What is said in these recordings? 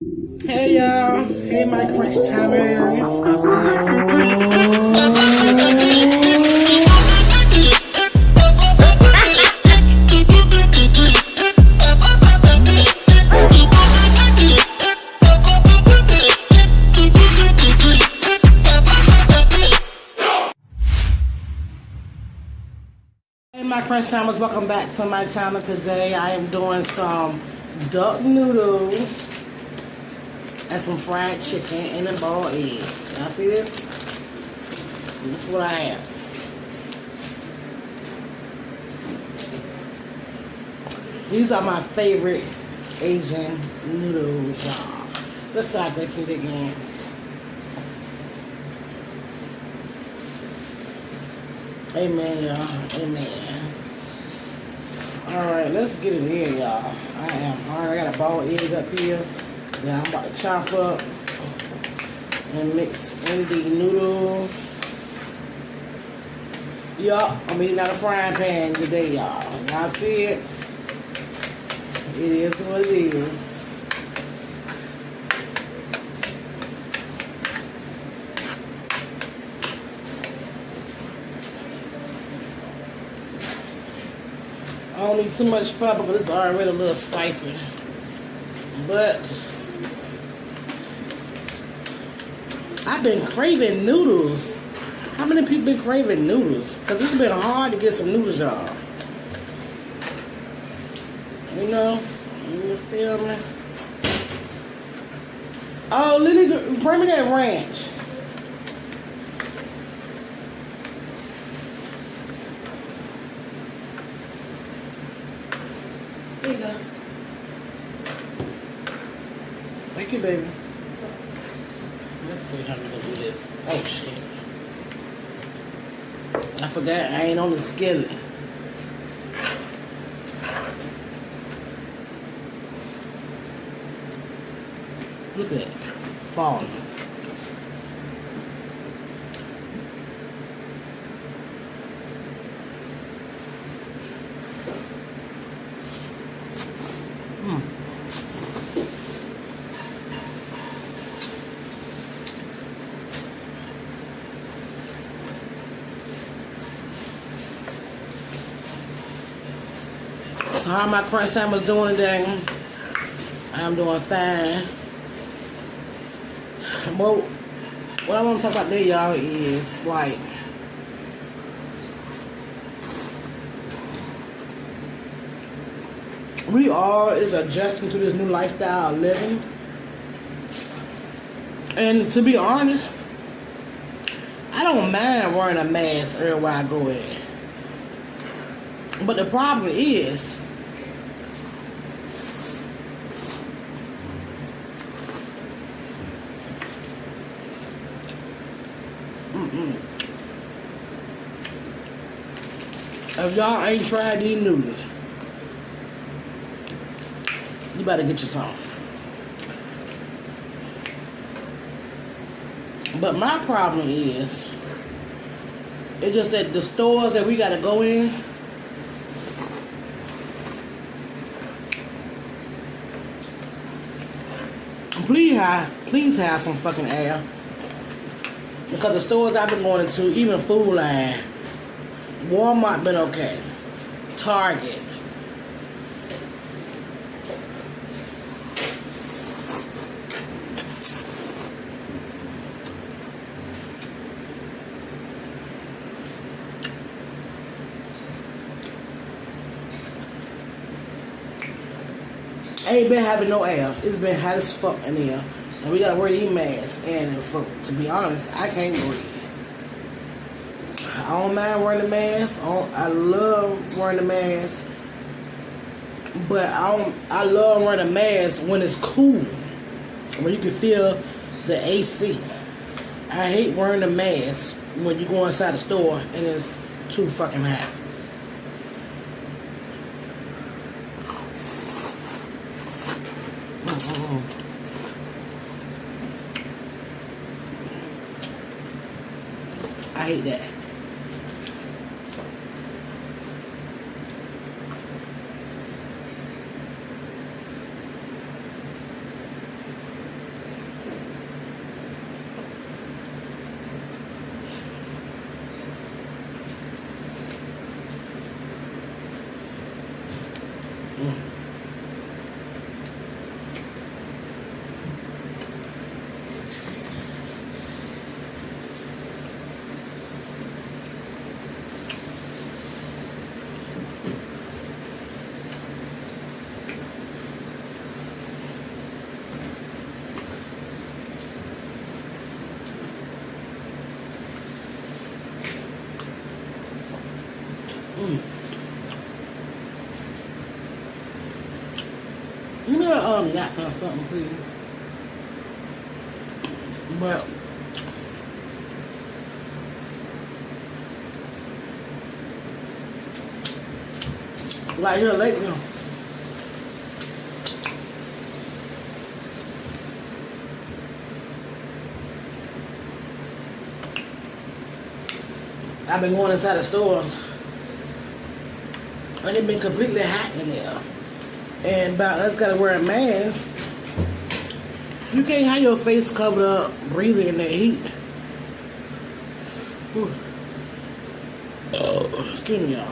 Hey y'all, hey my crunch timers, I see Hey my crunch timers, welcome back to my channel. Today I am doing some duck noodles and some fried chicken and a boiled egg. Y'all see this? This is what I have. These are my favorite Asian noodles, y'all. Let's start Grayson dig in. Amen, y'all. Amen. Alright, let's get it in, y'all. I got a boiled egg up here. Now I'm about to chop up and mix in the noodles. Yup, I'm eating out of a frying pan today, y'all. Y'all see it? It is what it is. I don't need too much pepper because it's already a little spicy. But I've been craving noodles. How many people been craving noodles? Because it's been hard to get some noodles, y'all. You know? You feel me? Oh, Lily, bring me that ranch. There you go. Thank you, baby. Let's see how I'm gonna do this. Oh shit. I forgot I ain't on the skillet. Look at that. Falling. So how my crunch time was doing today? I'm doing fine. But what I want to talk about today, y'all, is like we all is adjusting to this new lifestyle of living. And to be honest, I don't mind wearing a mask everywhere I go in. But the problem is, if y'all ain't tried these noodles, you better get you some. But my problem is, it's just that the stores that we gotta go in, please have some fucking air. Because the stores I've been going to, even Food Line, Walmart been okay. Target. Ain't been having no air. It's been hot as fuck in here. And we gotta wear these masks. And to be honest, I can't breathe. I don't mind wearing the mask. I love wearing the mask. But I love wearing a mask when it's cool. When you can feel the AC. I hate wearing a mask when you go inside the store and it's too fucking hot. I hate that. You know, that kind of something, please. But like here lately, I've been going inside the stores, and it's been completely hot in there. And about us gotta wear a mask. You can't have your face covered up breathing in that heat. Oh, excuse me, y'all.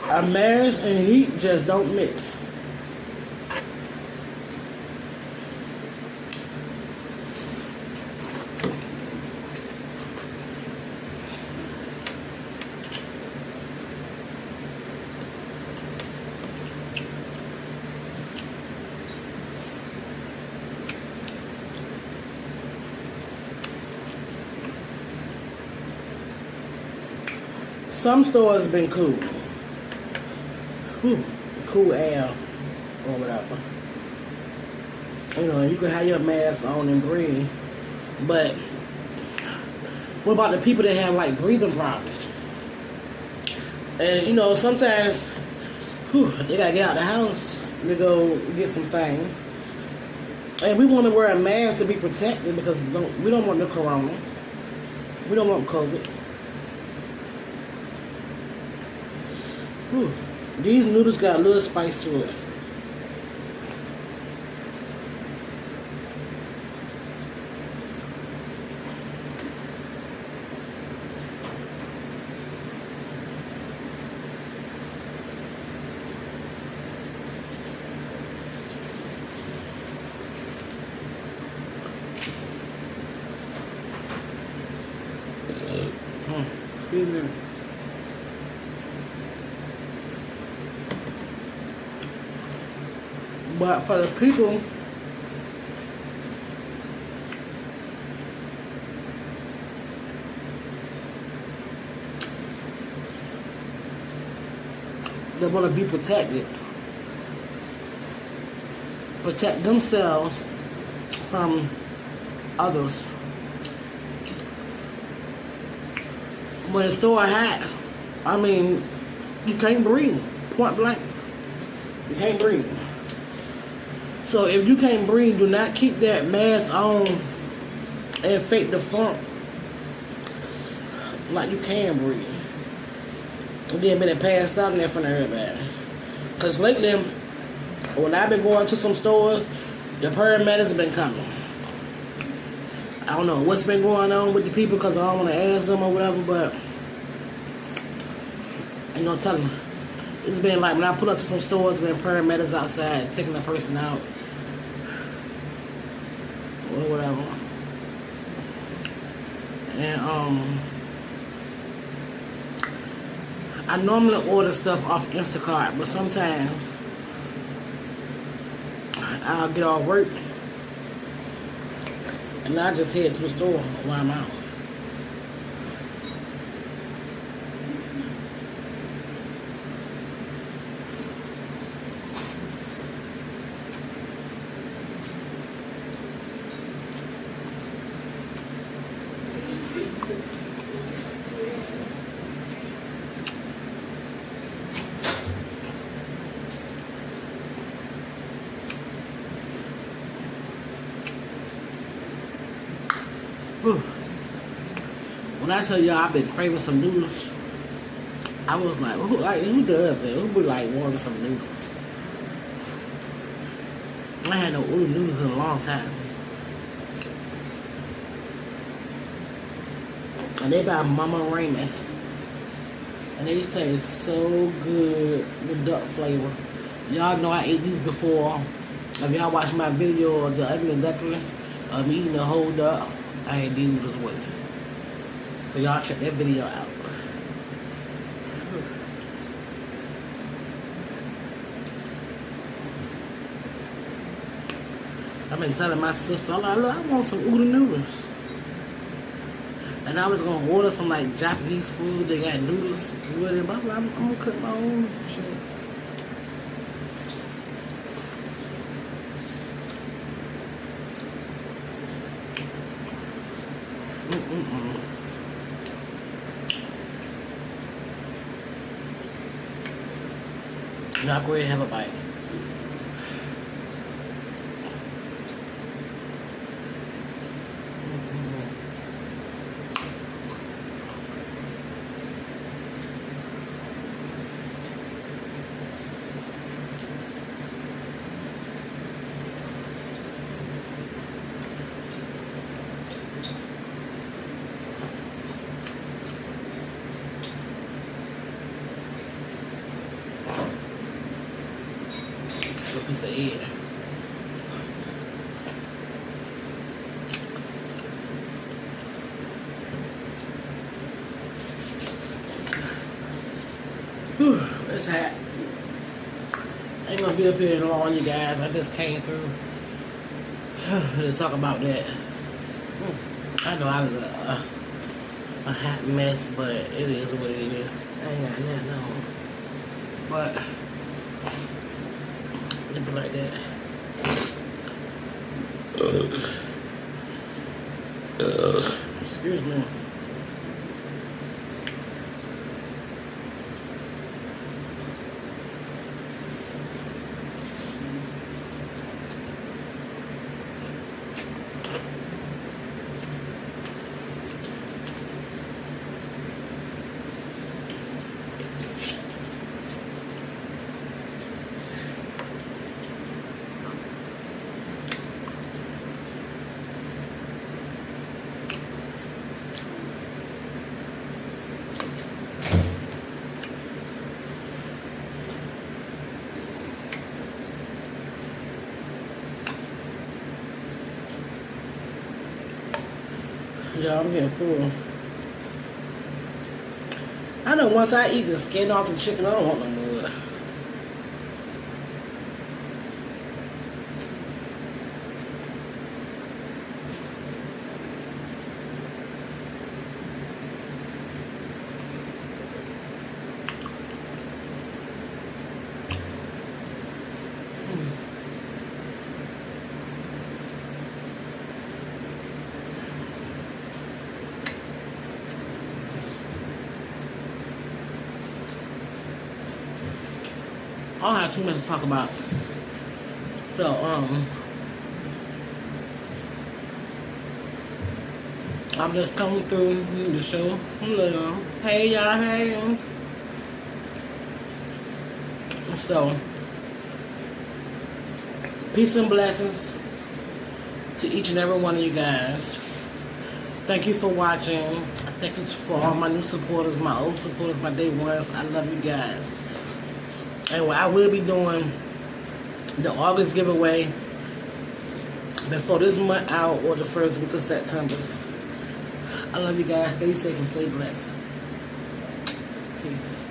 A mask and heat just don't mix. Some stores been cool. Cool air or whatever. You know, you can have your mask on and breathe. But what about the people that have like breathing problems? And you know, sometimes they gotta get out of the house to go get some things. And we want to wear a mask to be protected because we don't want no corona. We don't want COVID. These noodles got a little spice to it. Excuse me. But for the people that want to be protected, protect themselves from others. When it's so hot, I mean, you can't breathe. Point blank. You can't breathe. So if you can't breathe, do not keep that mask on and fake the funk like you can breathe. And then been passed out in there front of everybody. Because lately, when I've been going to some stores, the paramedics have been coming. I don't know what's been going on with the people because I don't want to ask them or whatever, but ain't no telling. It's been like when I pull up to some stores, been paramedics outside taking the person out. Or whatever. And I normally order stuff off Instacart, but sometimes I'll get off work and I just head to the store while I'm out. When I tell y'all I've been craving some noodles, I was like, who does that? Who would like wanting some noodles? I had no noodles in a long time. And they by Mama Raymond. And they taste so good with duck flavor. Y'all know I ate these before. If y'all watched my video of the ugly duckling, of me eating the whole duck, I ain't these noodles with. So y'all check that video out. I've been telling my sister, I'm like, look, I want some oodle noodles. And I was gonna order some like Japanese food. They got noodles with it, but I'm gonna cook my own shit. Y'all go ahead and have a bite. A piece of egg. Whew, it's hot. I ain't gonna be up here long, you guys. I just came through to talk about that. I know I was a hot mess, but it is what it is. I ain't got nothing on. But it be like that. Excuse me. Yeah, I'm getting full. I know once I eat the skin off the chicken, I don't want no more. I don't have too much to talk about. So, I'm just coming through to show some love. Hey, y'all, hey. So, peace and blessings to each and every one of you guys. Thank you for watching. Thank you for all my new supporters, my old supporters, my day ones. I love you guys. Anyway, I will be doing the August giveaway before this month out or the first week of September. I love you guys. Stay safe and stay blessed. Peace.